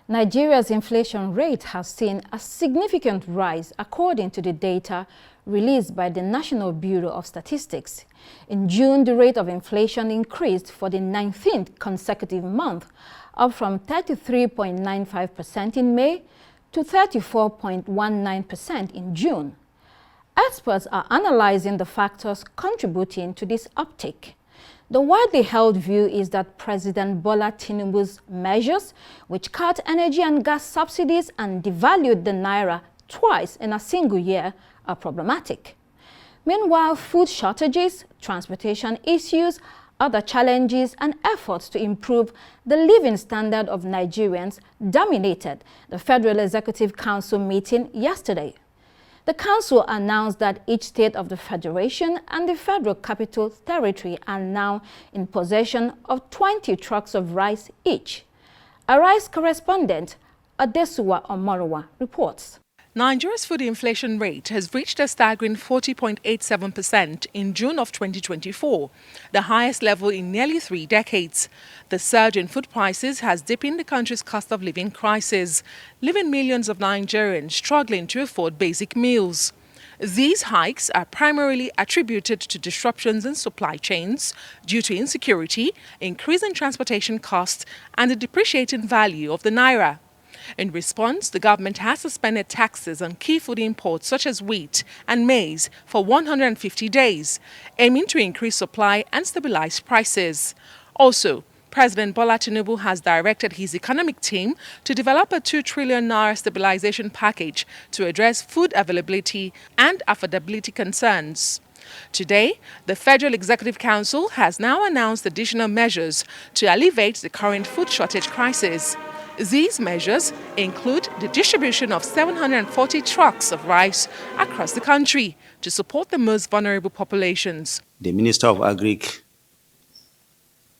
Nigeria's inflation rate has seen a significant rise according to the data released by the National Bureau of Statistics. In June, the rate of inflation increased for the 19th consecutive month, up from 33.95% in May to 34.19% in June. Experts are analyzing the factors contributing to this uptick. The widely held view is that President Bola Tinubu's measures, which cut energy and gas subsidies and devalued the naira twice in a single year, are problematic. Meanwhile, food shortages, transportation issues, other challenges and efforts to improve the living standard of Nigerians dominated the Federal Executive Council meeting yesterday. The Council announced that each state of the Federation and the Federal Capital Territory are now in possession of 20 trucks of rice each. A rice correspondent, Adesuwa Omorowa, reports. Nigeria's food inflation rate has reached a staggering 40.87% in June of 2024, the highest level in nearly 3 decades. The surge in food prices has deepened the country's cost of living crisis, leaving millions of Nigerians struggling to afford basic meals. These hikes are primarily attributed to disruptions in supply chains due to insecurity, increasing transportation costs, and the depreciating value of the naira. In response, the government has suspended taxes on key food imports such as wheat and maize for 150 days, aiming to increase supply and stabilize prices. Also, President Bola Tinubu has directed his economic team to develop a 2 trillion naira stabilization package to address food availability and affordability concerns. Today, the Federal Executive Council has now announced additional measures to alleviate the current food shortage crisis. These measures include the distribution of 740 trucks of rice across the country to support the most vulnerable populations. The Minister of Agric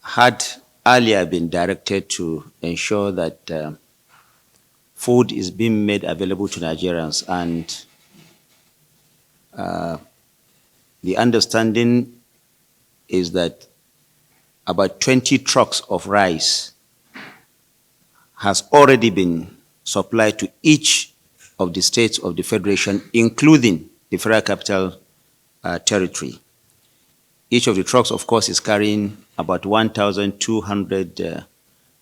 had earlier been directed to ensure that food is being made available to Nigerians, and the understanding is that about 20 trucks of rice has already been supplied to each of the states of the Federation, including the Federal Capital Territory. Each of the trucks, of course, is carrying about 1,200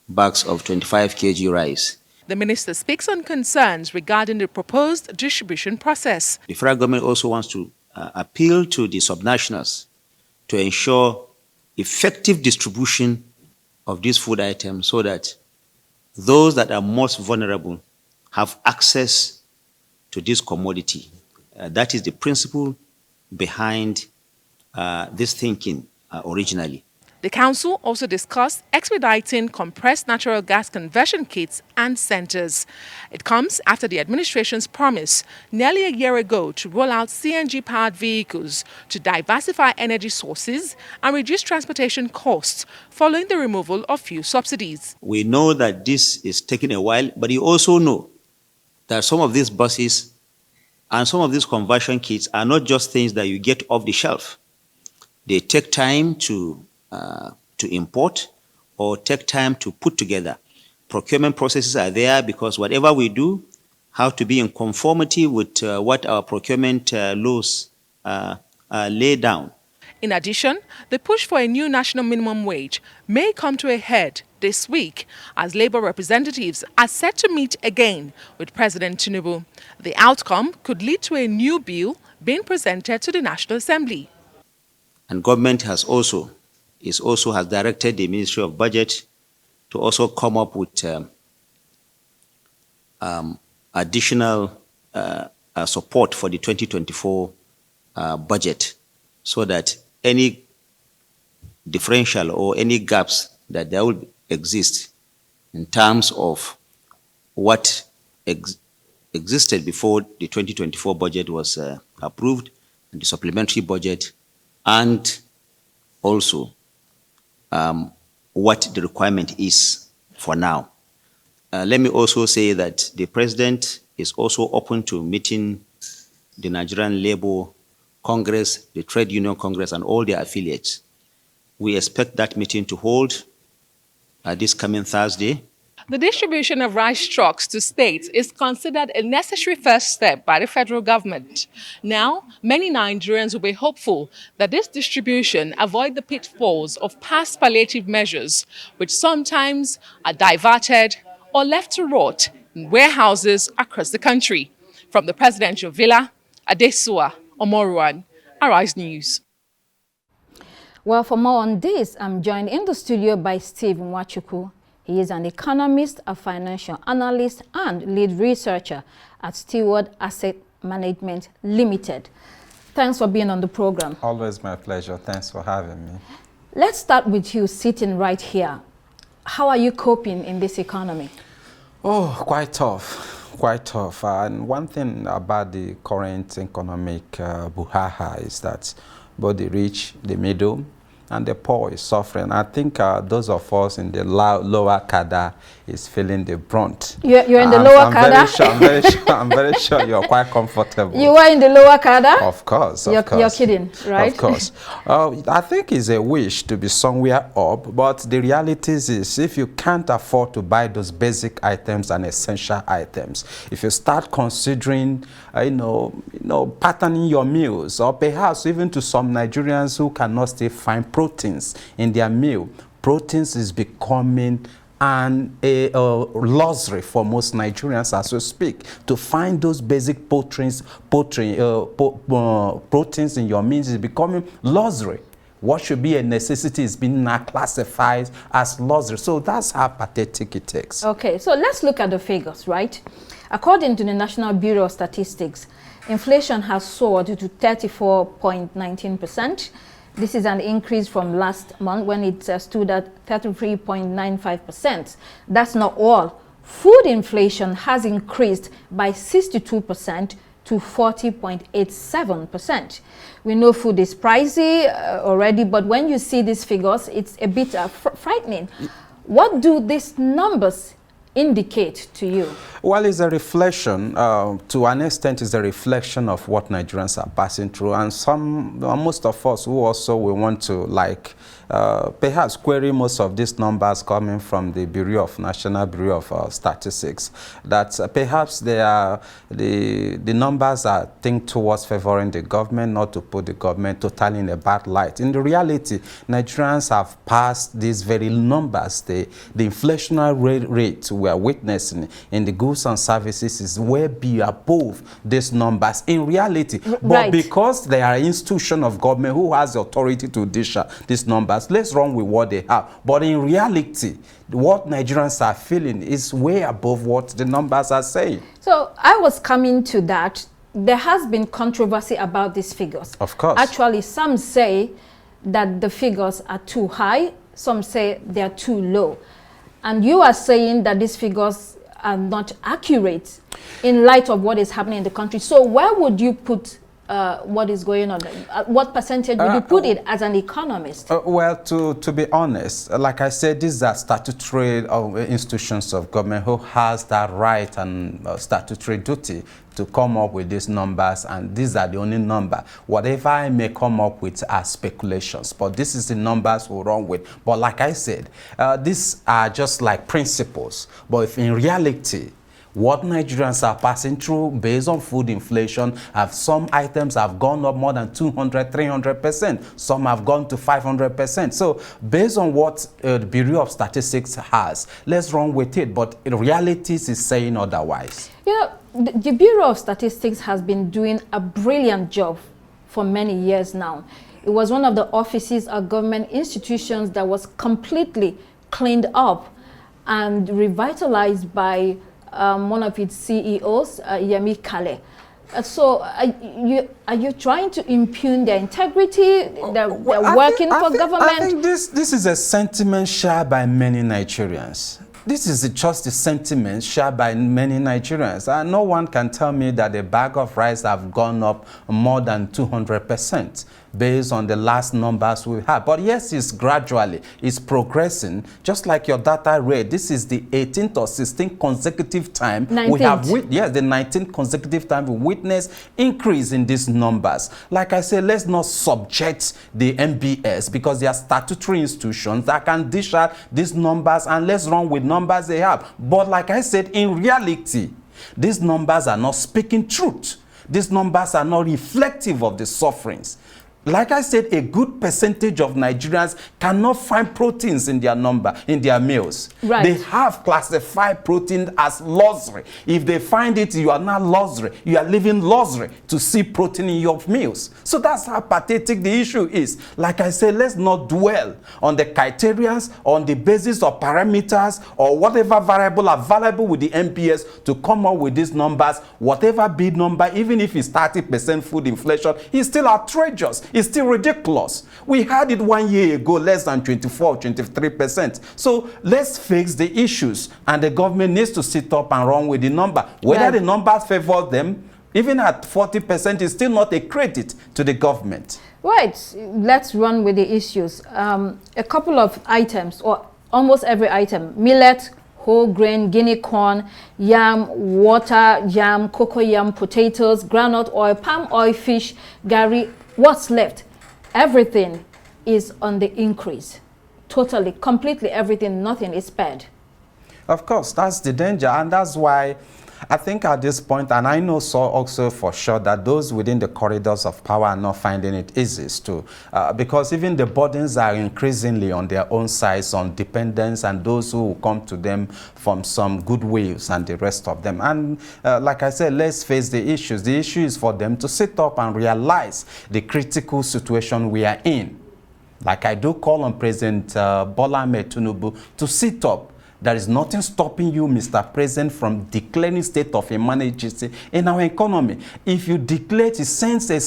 bags of 25 kg rice. The minister speaks on concerns regarding the proposed distribution process. The federal government also wants to appeal to the subnationals to ensure effective distribution of these food items so that those that are most vulnerable have access to this commodity. That is the principle behind this thinking originally. The Council also discussed expediting compressed natural gas conversion kits and centers. It comes after the administration's promise nearly a year ago to roll out CNG-powered vehicles to diversify energy sources and reduce transportation costs following the removal of fuel subsidies. We know that this is taking a while, but you also know that some of these buses and some of these conversion kits are not just things that you get off the shelf. They take time to import or take time to put together. Procurement processes are there because whatever we do have to be in conformity with what our procurement laws lay down. In addition, the push for a new national minimum wage may come to a head this week as Labour representatives are set to meet again with President Tinubu. The outcome could lead to a new bill being presented to the National Assembly. And government has directed the Ministry of Budget to also come up with additional support for the 2024 budget so that any differential or any gaps that there will exist in terms of what existed before the 2024 budget was approved, and the supplementary budget, and also what the requirement is for now. Let me also say that the President is also open to meeting the Nigerian Labour Congress, the Trade Union Congress, and all their affiliates. We expect that meeting to hold this coming Thursday. The distribution of rice trucks to states is considered a necessary first step by the federal government. Now, many Nigerians will be hopeful that this distribution avoid the pitfalls of past palliative measures, which sometimes are diverted or left to rot in warehouses across the country. From the presidential villa, Adesua Omoruan, Arise News. Well, for more on this, I'm joined in the studio by Steve Nwachukwu. He is an economist, a financial analyst, and lead researcher at Steward Asset Management Limited. Thanks for being on the program. Always my pleasure. Thanks for having me. Let's start with you sitting right here. How are you coping in this economy? Oh, quite tough. Quite tough. And one thing about the current economic buhaha is that both the rich, the middle, and the poor is suffering. I think those of us in the lower cadre is feeling the brunt. You're in the lower cadre? I'm very sure you're quite comfortable. You are in the lower cadre? Of course, You're kidding, right? Of course. I think it's a wish to be somewhere up, but the reality is if you can't afford to buy those basic items and essential items, if you start considering, patterning your meals, or perhaps even to some Nigerians who cannot still find proteins in their meal, proteins is becoming a luxury for most Nigerians as we speak. To find those basic proteins in your meals is becoming luxury. What should be a necessity is being now classified as luxury. So that's how pathetic it is. Okay, so let's look at the figures, right? According to the National Bureau of Statistics, inflation has soared to 34.19%. This is an increase from last month when it stood at 33.95%. That's not all. Food inflation has increased by 62% to 40.87%. We know food is pricey already, but when you see these figures, it's a bit frightening. What do these numbers indicate to you? Well, it's a reflection, to an extent, it's a reflection of what Nigerians are passing through, and most of us who also we want to perhaps query most of these numbers coming from the National Bureau of Statistics, that perhaps the numbers are think towards favoring the government, not to put the government totally in a bad light. In the reality, Nigerians have passed these very numbers. The inflationary rate we are witnessing in the goods and services is way above these numbers in reality. But because they are an institution of government who has the authority to dish these numbers, let's run with what they have. But in reality, what Nigerians are feeling is way above what the numbers are saying. So I was coming to that. There has been controversy about these figures. Of course. Actually, some say that the figures are too high. Some say they are too low. And you are saying that these figures are not accurate in light of what is happening in the country. So where would you put what is going on? What percentage would you put it as an economist? Well, to be honest, like I said, these are statutory institutions of government who has that right and statutory duty to come up with these numbers, and these are the only number. Whatever I may come up with are speculations, but this is the numbers we'll run with. But like I said, these are just like principles. But if in reality, what Nigerians are passing through based on food inflation, some items have gone up more than 200, 300%. Some have gone to 500%. So based on what the Bureau of Statistics has, let's run with it. But in reality, is saying otherwise. The Bureau of Statistics has been doing a brilliant job for many years now. It was one of the offices of government institutions that was completely cleaned up and revitalized by one of its CEOs, Yemi Kale. So are you trying to impugn their integrity? They're working for government? I think this is a sentiment shared by many Nigerians. This is just the sentiment shared by many Nigerians. And no one can tell me that a bag of rice have gone up more than 200%. based on the last numbers we have. But yes, it's gradually, it's progressing. Just like your data read, this is the 18th or 16th consecutive time 19th. we have, the 19th consecutive time we witnessed increase in these numbers. Like I said, let's not subject the MBS because they are statutory institutions that can dish out these numbers, and let's run with numbers they have. But like I said, in reality, these numbers are not speaking truth. These numbers are not reflective of the sufferings. Like I said, a good percentage of Nigerians cannot find proteins in their meals. Right. They have classified protein as luxury. If they find it, you are not luxury. You are living luxury to see protein in your meals. So that's how pathetic the issue is. Like I said, let's not dwell on the criterions, on the basis of parameters, or whatever variable available with the MPS to come up with these numbers. Whatever big number, even if it's 30% food inflation, it's still outrageous. It's still ridiculous. We had it 1 year ago, less than 24, 23%. So let's fix the issues, and the government needs to sit up and run with the number. Whether the numbers favor them, even at 40%, is still not a credit to the government. Right. Let's run with the issues. A couple of items, or almost every item: millet, whole grain, guinea corn, yam, water, yam, cocoa yam, potatoes, groundnut oil, palm oil, fish, gari. What's left? Everything is on the increase. Totally, completely everything, nothing is spared. Of course, that's the danger, and that's why I think at this point, and I know so also for sure that those within the corridors of power are not finding it easiest too, because even the burdens are increasingly on their own sides, on dependents and those who will come to them from some goodwills and the rest of them. And like I said, let's face the issues. The issue is for them to sit up and realize the critical situation we are in. Like I do call on President Bola Ahmed Tinubu to sit up. There is nothing stopping you, Mr. President, from declaring state of emergency in our economy. If you declare, it sends a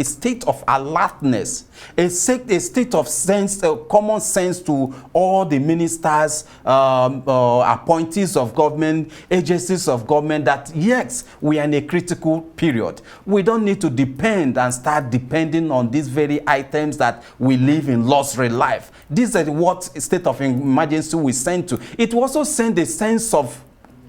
state of alertness, a state of sense, common sense to all the ministers, appointees of government, agencies of government, that yes, we are in a critical period. We don't need to depend and start depending on these very items that we live in luxury life. This is what state of emergency we send to. It will also send a sense of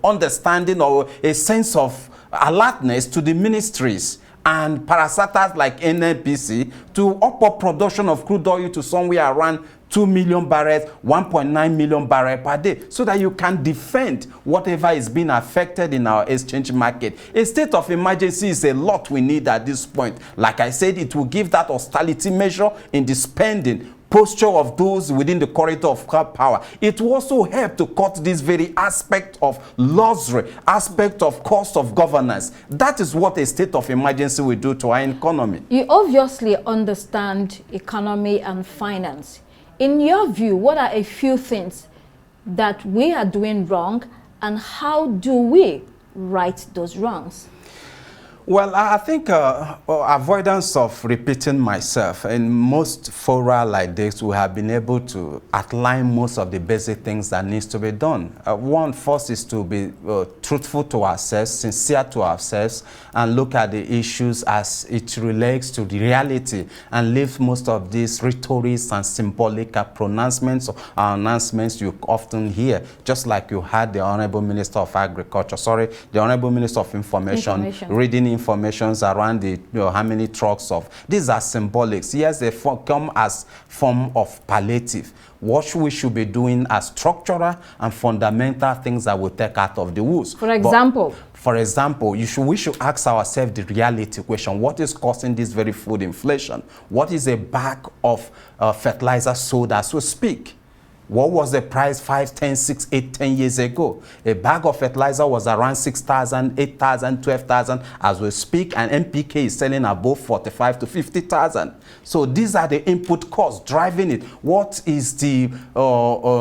understanding or a sense of alertness to the ministries and parastatals like NNPC to up production of crude oil to somewhere around 2 million barrels, 1.9 million barrels per day, so that you can defend whatever is being affected in our exchange market. A state of emergency is a lot we need at this point. Like I said, it will give that austerity measure in the spending posture of those within the corridor of power. It will also help to cut this very aspect of luxury, aspect of cost of governance. That is what a state of emergency will do to our economy. You obviously understand economy and finance. In your view, what are a few things that we are doing wrong, and how do we right those wrongs? Well, I think avoidance of repeating myself. In most fora like this, we have been able to outline most of the basic things that needs to be done. One, first, is to be truthful to ourselves, sincere to ourselves, and look at the issues as it relates to the reality, and leave most of these rhetorics and symbolic pronouncements or announcements you often hear, just like you had the Honorable Minister of Agriculture, the Honorable Minister of Information. Reading informations around the how many trucks of these are symbolics. Yes, they come as form of palliative. What we should be doing as structural and fundamental things that will take out of the woods. For example, we should ask ourselves the reality question: what is causing this very food inflation? What is a bag of fertilizer sold as we speak? What was the price 5, 10, 6, 8, 10 years ago? A bag of fertilizer was around 6,000, 8,000, 12,000. As we speak, an NPK is selling above 45 to 50,000. So these are the input costs driving it. What is the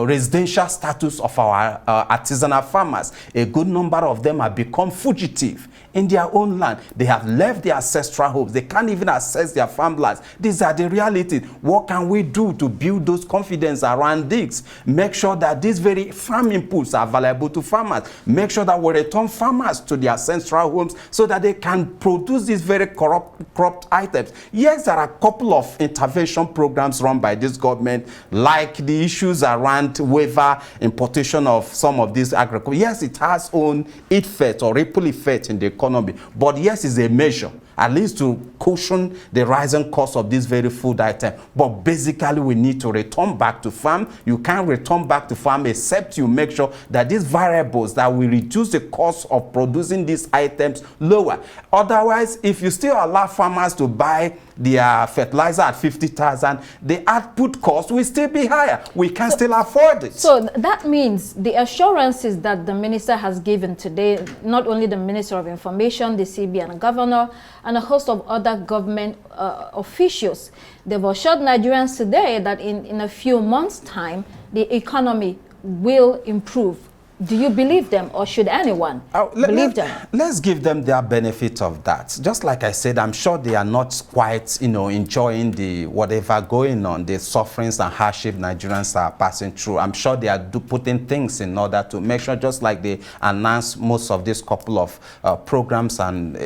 residential status of our artisanal farmers? A good number of them have become fugitive in their own land. They have left their ancestral homes. They can't even access their farmlands. These are the realities. What can we do to build those confidence around this? needs. Make sure that these very farm inputs are available to farmers. Make sure that we return farmers to their ancestral homes so that they can produce these very cropped items. Yes, there are a couple of intervention programs run by this government, like the issues around waiver importation of some of these agriculture. Yes, it has own effect or ripple effect in the economy, but yes, it's a measure, at least to cushion the rising cost of this very food item. But basically, we need to return back to farm. You can't return back to farm except you make sure that these variables that will reduce the cost of producing these items lower. Otherwise, if you still allow farmers to buy their fertilizer at 50,000, the output cost will still be higher. We can still afford it. So that means the assurances that the minister has given today, not only the Minister of Information, the CBN governor, and a host of other government officials, they've assured Nigerians today that in a few months' time, the economy will improve. Do you believe them, or should anyone believe them? Let's give them their benefit of that. Just like I said, I'm sure they are not quite, enjoying the whatever going on, the sufferings and hardship Nigerians are passing through. I'm sure they are putting things in order to make sure, just like they announced most of these couple of programs and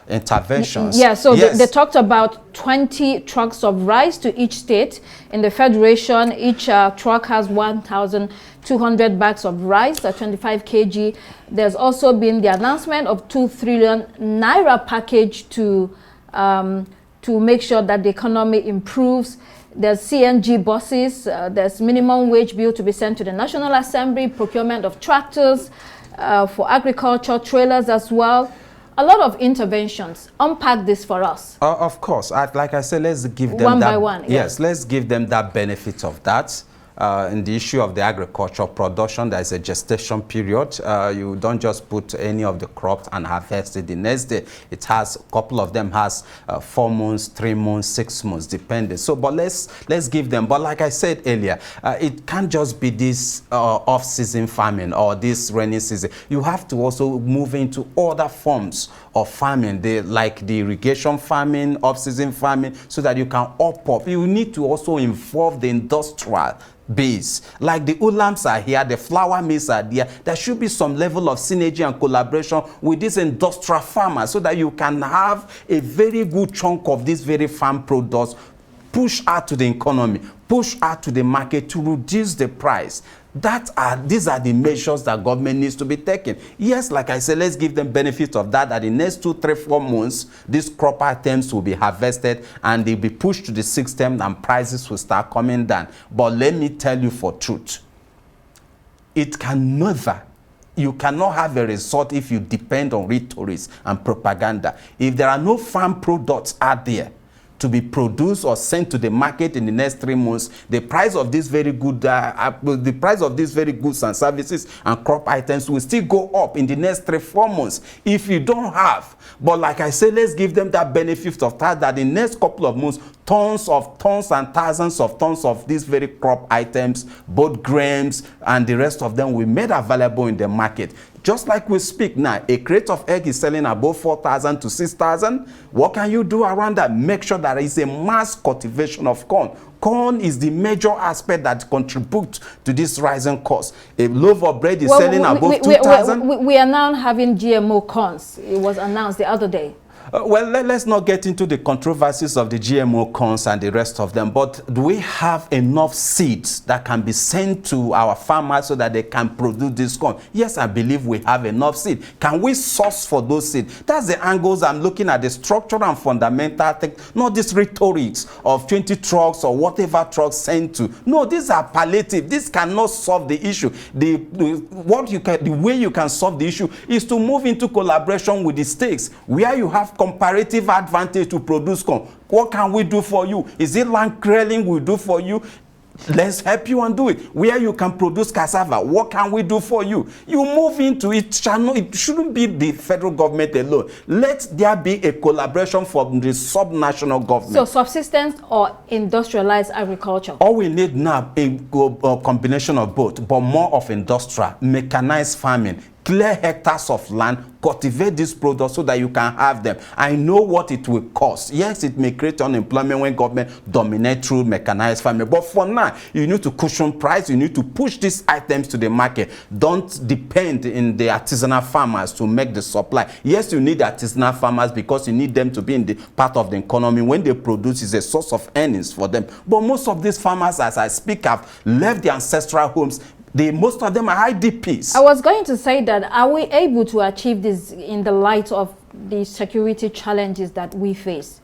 interventions. Yeah, so yes. they talked about 20 trucks of rice to each state. In the Federation, each truck has 1,200 bags of rice at 25 kg. There's also been the announcement of 2 trillion naira package to make sure that the economy improves. There's CNG buses. There's minimum wage bill to be sent to the National Assembly, procurement of tractors for agriculture, trailers as well. A lot of interventions. Unpack this for us. Of course. Like I said, let's give them one that, by one. Yes, let's give them that benefit of that. In the issue of the agricultural production, there is a gestation period. You don't just put any of the crops and harvest it the next day. It has, a couple of them has 4 months, 3 months, 6 months, depending. So, but let's give them. But like I said earlier, it can't just be this off-season farming or this rainy season. You have to also move into other forms of farming, like the irrigation farming, off-season farming, so that you can up. You need to also involve the industrial base. Like the ulams are here, the flour mills are there. There should be some level of synergy and collaboration with these industrial farmers so that you can have a very good chunk of these very farm products push out to the economy, push out to the market to reduce the price. These are the measures that government needs to be taking. Yes, like I said, let's give them benefit of that the next 2, 3, 4 months, these crop items will be harvested and they'll be pushed to the system and prices will start coming down. But let me tell you for truth, you cannot have a result if you depend on rhetoric and propaganda. If there are no farm products out there to be produced or sent to the market in the next 3 months, the price of these very good, the price of these very goods and services and crop items will still go up in the next 3, 4 months. If you don't have, but like I said, let's give them that benefit of that the next couple of months, tons and thousands of tons of these very crop items, both grains and the rest of them, will be made available in the market. Just like we speak now, a crate of egg is selling above 4,000 to 6,000. What can you do around that? Make sure that there is a mass cultivation of corn. Corn is the major aspect that contributes to this rising cost. A loaf of bread is selling above 2,000. We are now having GMO corns. It was announced the other day. Well, let's not get into the controversies of the GMO corns and the rest of them, but do we have enough seeds that can be sent to our farmers so that they can produce this corn? Yes, I believe we have enough seed. Can we source for those seeds? That's the angles I'm looking at, the structural and fundamental thing, not this rhetorics of 20 trucks or whatever trucks sent to. No, these are palliative. This cannot solve the issue. The way you can solve the issue is to move into collaboration with the states where you have comparative advantage to produce corn. What can we do for you? Is it land clearing we do for you? Let's help you and do it. Where you can produce cassava, what can we do for you? You move into it. It shouldn't be the federal government alone. Let there be a collaboration from the sub-national government. So subsistence or industrialized agriculture? All we need now is a combination of both, but more of industrial, mechanized farming. clear hectares of land, cultivate these products so that you can have them. I know what it will cost. Yes, it may create unemployment when government dominate through mechanized farming, but for now, you need to cushion price, you need to push these items to the market. Don't depend in the artisanal farmers to make the supply. Yes, you need artisanal farmers because you need them to be in the part of the economy. When they produce, is a source of earnings for them. But most of these farmers, as I speak, have left their ancestral homes. Most of them are IDPs. I was going to say that, are we able to achieve this in the light of the security challenges that we face?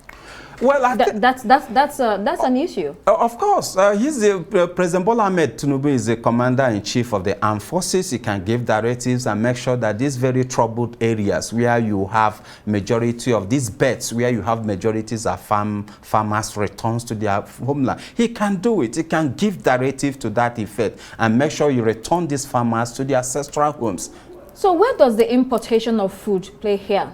Well, that's an issue. Of course, President Bola Ahmed Tinubu is the commander-in-chief of the armed forces. He can give directives and make sure that these very troubled areas where you have majority of these beds, where you have majorities of farmers returns to their homeland. He can do it. He can give directive to that effect and make sure you return these farmers to their ancestral homes. So where does the importation of food play here?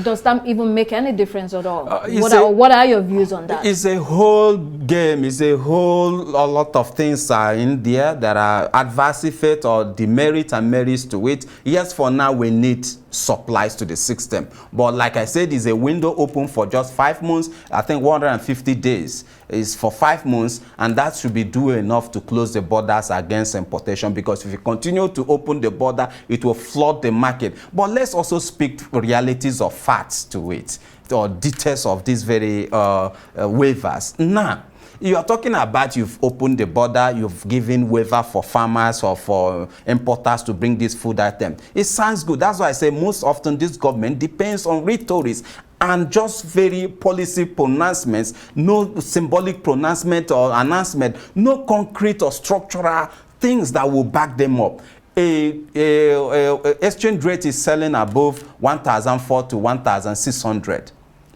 Does that even make any difference at all? What are your views on that? It's a whole game. It's a lot of things are in there that are adverse effect or demerit and merits to it. Yes, for now we need supplies to the system, but like I said, is a window open for just 5 months. I think 150 days is for 5 months, and that should be due enough to close the borders against importation, because if you continue to open the border, it will flood the market. But let's also speak realities of facts to it, or details of these very waivers. Now, you are talking about you've opened the border, you've given waiver for farmers or for importers to bring this food item. It sounds good. That's why I say most often this government depends on rhetoric and just very policy pronouncements, no symbolic pronouncement or announcement, no concrete or structural things that will back them up. Exchange rate is selling above 1,400 to 1,600.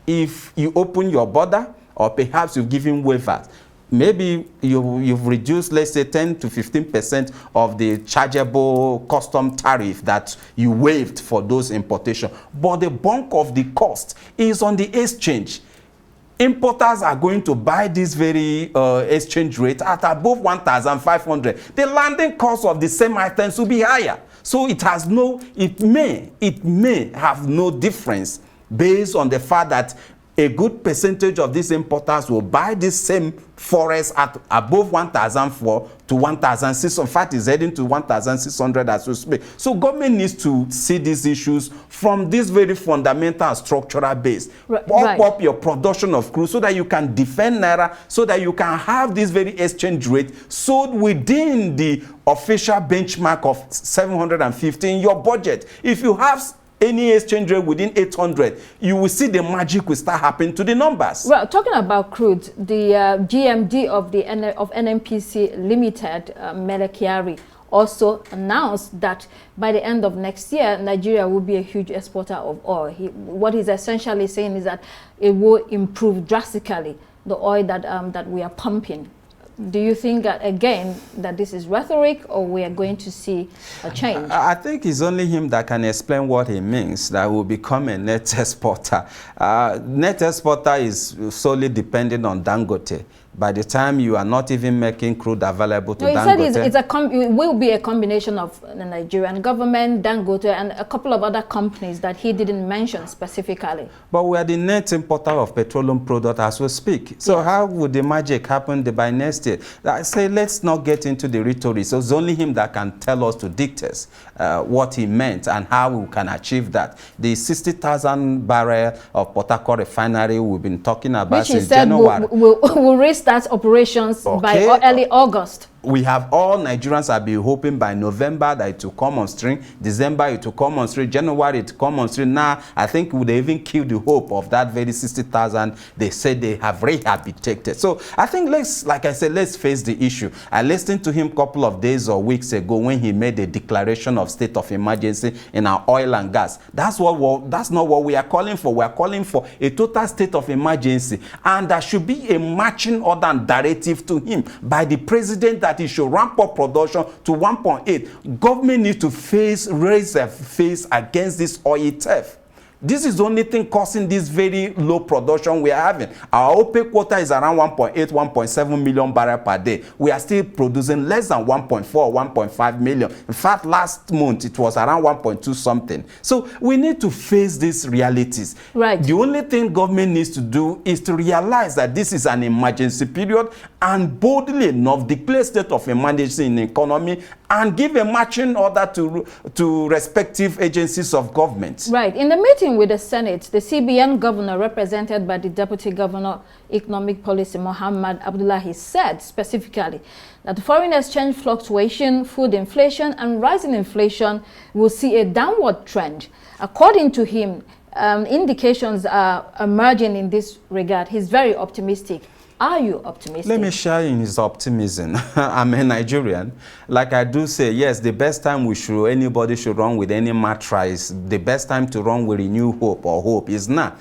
If you open your border, or perhaps you've given waivers, maybe you've reduced, let's say, 10 to 15% of the chargeable custom tariff that you waived for those importations. But the bulk of the cost is on the exchange. Importers are going to buy this very exchange rate at above 1,500. The landing cost of the same items will be higher. So it may have no difference based on the fact that a good percentage of these importers will buy this same forest at above 1,400 to 1,600. In fact, it's heading to 1,600 as we speak. So government needs to see these issues from this very fundamental and structural base. Right. Up your production of crude so that you can defend Naira, so that you can have this very exchange rate sold within the official benchmark of 750 in your budget. If you have any exchange rate within 800, you will see the magic will start happening to the numbers. Well, talking about crude, the GMD of NNPC Limited, Melekiari, also announced that by the end of next year, Nigeria will be a huge exporter of oil. What he's essentially saying is that it will improve drastically the oil that we are pumping. Do you think that, again, that this is rhetoric, or we are going to see a change? I think it's only him that can explain what he means, that will become a net exporter. Net exporter is solely dependent on Dangote. By the time you are not even making crude available to Dangote. He said it will be a combination of the Nigerian government, Dangote, and a couple of other companies that he didn't mention specifically. But we are the net importer of petroleum products as we speak. So yes, how would the magic happen by next year? I say let's not get into the rhetoric. So it's only him that can tell us to dictate what he meant and how we can achieve that. The 60,000 barrel of Port Harcourt refinery we've been talking about since January. Will restart operations by early August. We have all Nigerians have been hoping by November that it will come on stream, December it will come on stream, January it will come on stream. Now, I think they even killed the hope of that very 60,000 they said they have rehabilitated. So I think like I said, let's face the issue. I listened to him a couple of days or weeks ago when he made a declaration of state of emergency in our oil and gas. That's not what we are calling for. We are calling for a total state of emergency, and there should be a marching order and directive to him by the president that he should ramp up production to 1.8. Government needs to raise their face against this oil theft. This is the only thing causing this very low production we are having. Our OPEC quota is around 1.8, 1.7 million barrels per day. We are still producing less than 1.4, 1.5 million. In fact, last month it was around 1.2 something. So we need to face these realities. Right. The only thing government needs to do is to realize that this is an emergency period and boldly enough declare state of emergency in the economy and give a marching order to respective agencies of government. Right. In the meeting with the Senate, the CBN governor, represented by the Deputy Governor Economic Policy, Mohammed Abdullahi, said specifically that foreign exchange fluctuation, food inflation, and rising inflation will see a downward trend. According to him, indications are emerging in this regard. He's very optimistic. Are you optimistic? Let me share in his optimism. I'm a Nigerian. Like I do say, yes, the best time anybody should run with any mantra is the best time to run with renew hope or hope is now.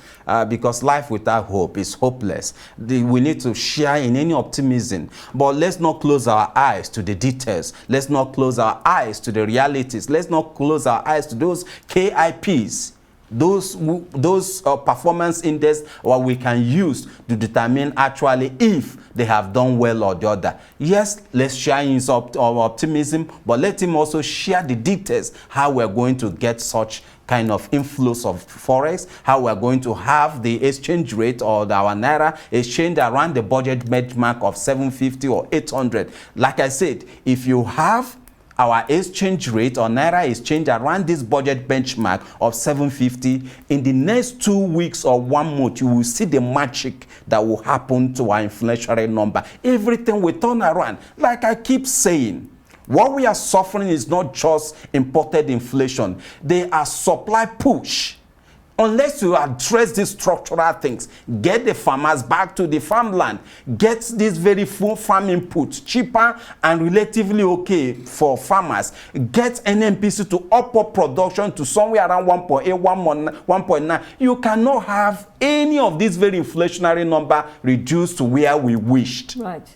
Because life without hope is hopeless. We need to share in any optimism. But let's not close our eyes to the details. Let's not close our eyes to the realities. Let's not close our eyes to those KIPs. Those performance index what we can use to determine actually if they have done well or the other. Yes, let's share his optimism, but let him also share the details how we're going to get such kind of inflows of forex, how we're going to have the exchange rate or our naira exchange around the budget benchmark of 750 or 800. Like I said, if you have our exchange rate or naira exchange around this budget benchmark of 750, in the next 2 weeks or 1 month, you will see the magic that will happen to our inflationary number. Everything will turn around. Like I keep saying, what we are suffering is not just imported inflation. They are supply push. Unless you address these structural things, get the farmers back to the farmland, get this very full farm input cheaper and relatively okay for farmers, get NMPC to up production to somewhere around 1.8, 1.9. You cannot have any of these very inflationary number reduced to where we wished. Right.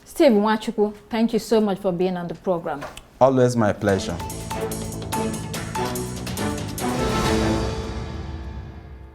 Steve Nwachukwu, thank you so much for being on the program. Always my pleasure.